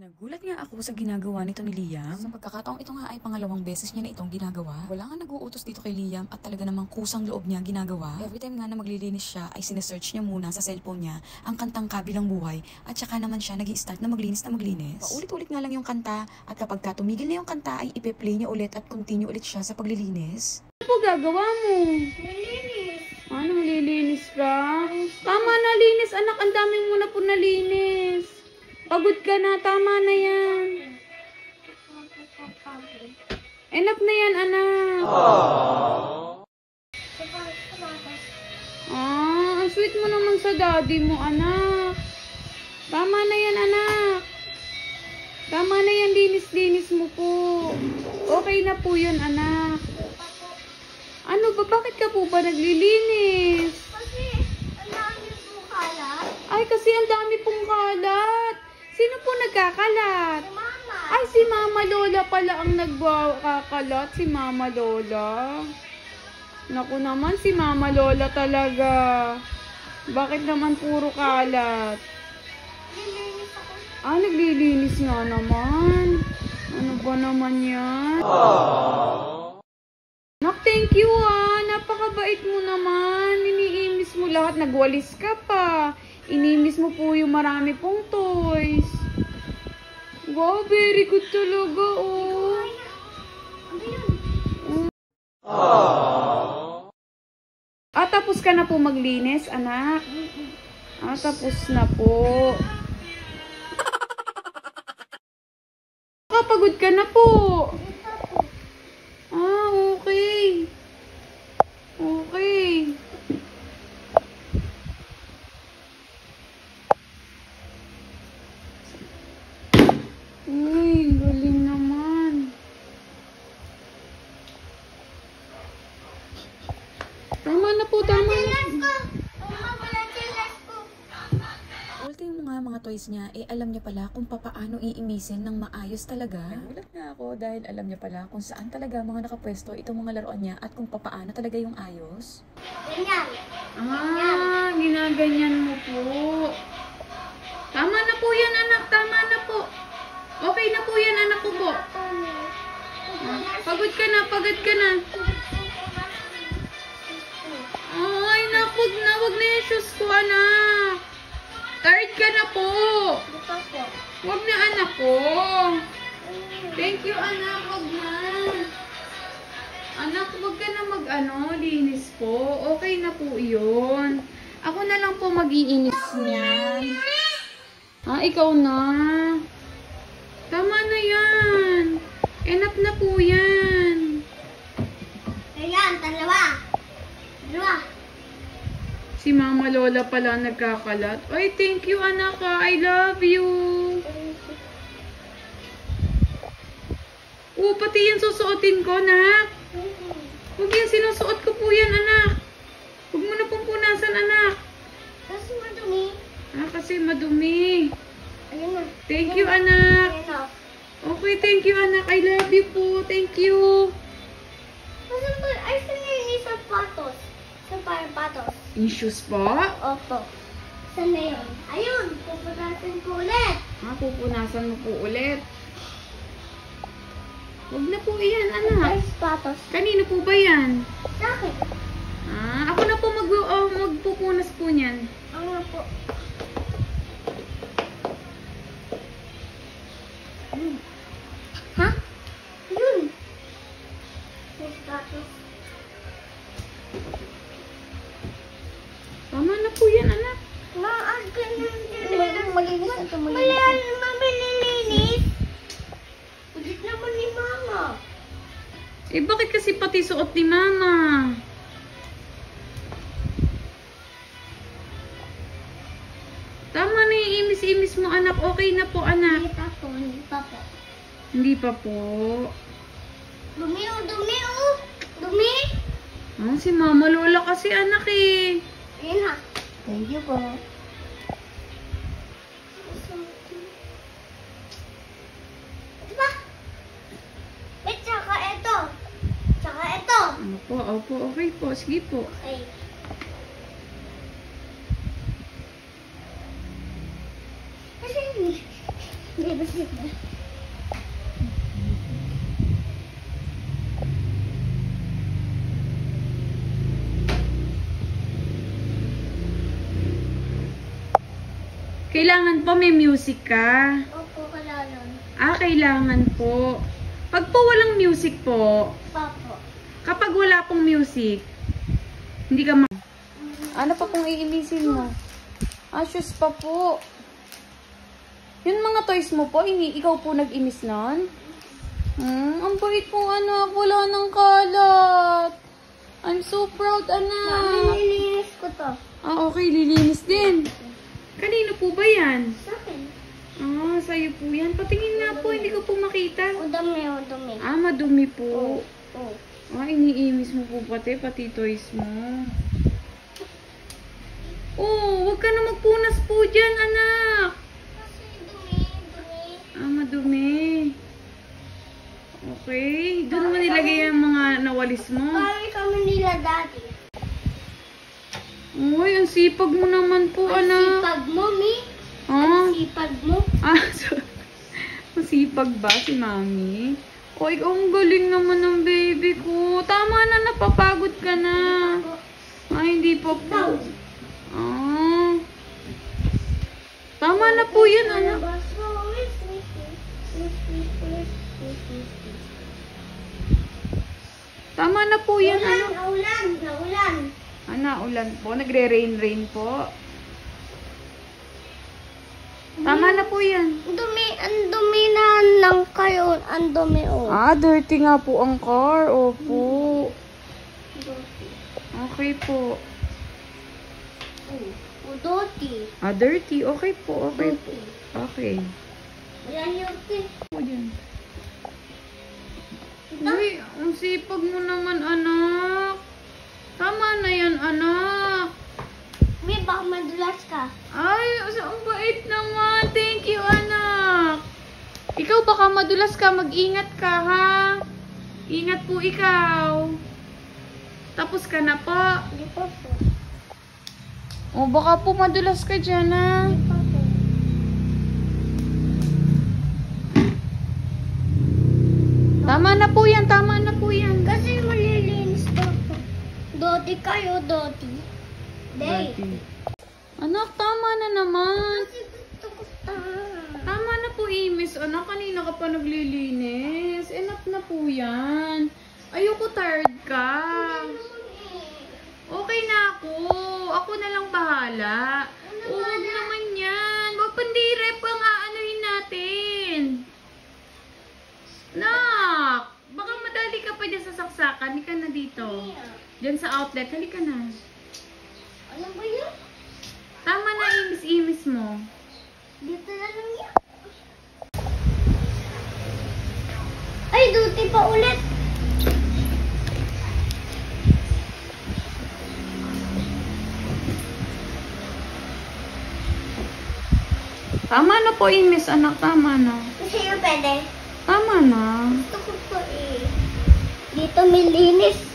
Nagulat nga ako sa ginagawa nito ni Liam. Sa pagkakataong ito nga ay pangalawang beses niya na itong ginagawa. Wala nga nag-uutos dito kay Liam at talaga namang kusang loob niya ginagawa. Every time nga na maglilinis siya ay sinesearch niya muna sa cellphone niya ang kantang Kabilang Buhay at saka naman siya nag-i-start na maglinis. Paulit-ulit nga lang yung kanta at kapag tumigil na yung kanta ay ipe-play niya ulit at continue ulit siya sa paglilinis. Ano po gagawa mo? Nalinis. Anong lilinis ka? Tama na, linis anak. Ang daming mo na po nalinis. Pagod ka na. Tama na yan. Enough na yan, anak. Ang sweet mo naman sa daddy mo, anak. Tama na yan, anak. Tama na yan, linis-linis mo po. Okay na po yun, anak. Ano ba? Bakit ka po ba naglilinis? Kasi, ang dami po kalat. Ay, kasi ang dami pong kalat. Sino po nagkakalat? Si Mama. Ay, si Mama Lola pala ang nagkakalat. Si Mama Lola. Naku naman, si Mama Lola talaga. Bakit naman puro kalat? Nilinis ako. Naglilinis nga naman. Ano ba naman yan? Nak, thank you napakabait mo naman. Iniimis mo lahat. Nagwalis ka pa. Iniimis mo po yung marami pong toys. Wow, very good talaga, oh. Ano yun? Tapos ka na po maglinis, anak? Tapos na po. Kapagod ka na po. Okay. Okay. Uy, galing naman. Tama na po, tama na. Ultimo nga mga toys niya, alam niya pala kung papaano iimisin ng maayos talaga. Nagulat nga ako dahil alam niya pala kung saan talaga mga nakapwesto itong mga laruan niya at kung papaano talaga yung ayos. Ganyan. Ginaganyan mo po. Tama na po yan, anak. Tama na po. Okay na po yan, anak ko po. Pagod ka na, pagod ka na. Ay, naku, wag na yung shoes ko, anak. Tired ka na po. Dito po. Wag na, anak ko. Thank you, anak. Wag na. Anak, wag ka na linis po. Okay na po yun. Ako na lang po mag-iinis niyan. Ikaw na. Tama na yan. Enough na po yan. Ayan, dalawa. Dalawa. Si Mama Lola pala nagkakalat. Ay, thank you, anak. I love you. Pati yan susuotin ko, anak. Huwag yan, sinusuot ko po yan, anak. Huwag mo na pong punasan, anak. Kasi madumi. Kasi madumi. Ayun na. Thank you, anak. Ayun na. Okay, thank you, anak. I love you po. Thank you. Ay, saan na yung sapatos? Sapatos. Yung shoes po? Opo. Saan na yun? Ayun, pupunasan ko ulit. Pupunasan mo po ulit. Huwag na po yan, anak. Ay, sapatos. Kanino po ba yan? Sa akin. Ako na po magpupunas po niyan. Ano po? Ha? Yun. May sapatos. Tama na po yan, anak. Maag ka na. Malinis ito, malinis. Mami, nilinis. Ulit naman ni Mama. Bakit kasi pati suot ni Mama? Tama na yung imis-imis mo, anak. Okay na po, anak. Hindi pa po, hindi pa po. Hindi pa po. Dumi oh, dumi oh. Dumi. Si Mama Lola kasi, anak eh. Ayan ha. Thank you po. Ito ba? Wait, tsaka ito. Tsaka ito. Opo, okay po. Sige po. Okay. Kasi, hindi ba siya? Kailangan po may music ka. Opo, kailangan. Kailangan po. Pag po walang music po, Papo. kapag wala pong music, hindi ka Ano pa pong iimisin mo? Shoes pa po. Yung mga toys mo po, ikaw po nag-imis nun? Ang bait po, anak. Wala nang kalat. I'm so proud, anak. Nililinis ko to. Okay. Lilinis din. Kanino po ba yan? Sa akin. Sa'yo po yan. Patingin nga po, hindi ko po makita. O dumi, o dumi. Madumi po. Oh. Iniimis mo po pati toys mo. Huwag ka na magpunas po dyan, anak. Kasi dumi. Madumi. Okay. Doon mo nilagay yung mga nawalis mo. Kami kami nila dati. Uy, ang sipag mo naman po, anak. Sipag mo, Mi. Sipag mo. Masipag ba si Mami? Ang galing naman ng baby ko. Tama na, napapagod ka na. Hindi pa po. Tama na po yun, anak. Tama na po yan, anak. Naulan. Ulan po. Nagre-rain po. Tama na po yan. Ang dumi na lang kayo. Ang dumi, Dirty nga po ang car. Opo. Okay po. Dirty. Dirty. Okay po. Okay po. Okay. Yan yung Po dyan. Uy, ang sipag mo naman, anak. Tama na yan, anak. Mi, baka madulas ka. Ang bait naman. Thank you, anak. Ikaw baka madulas ka. Mag-ingat ka, ha? Ingat po ikaw. Tapos ka na po. Hindi pa po. Baka po madulas ka dyan, ha? Hindi pa po. Tama na po yan. Tama na po yan. Kasi malilinis pa po. Doti kayo, doti. Day. Anak, tama na naman. Kasi gusto ko Tama na po, Imis. Anak, kanina ka pa naglilinis. Enough na po yan. Ayoko tired ka. Okay na ako. Ako na lang bahala. Huwag naman yan. Huwag pandirep ang aanuhin natin. Nak, baka madali ka pa dyan sa saksakan. Halika na dito. Diyan sa outlet. Halika na. Ano ba yun? Tama na, Imis mo. Dito na lang yan. Ay, duty pa ulit. Tama na po, Imis. Anak, tama na. Kasi yung pwede. Tama na. Gusto ko po eh. Dito may linis.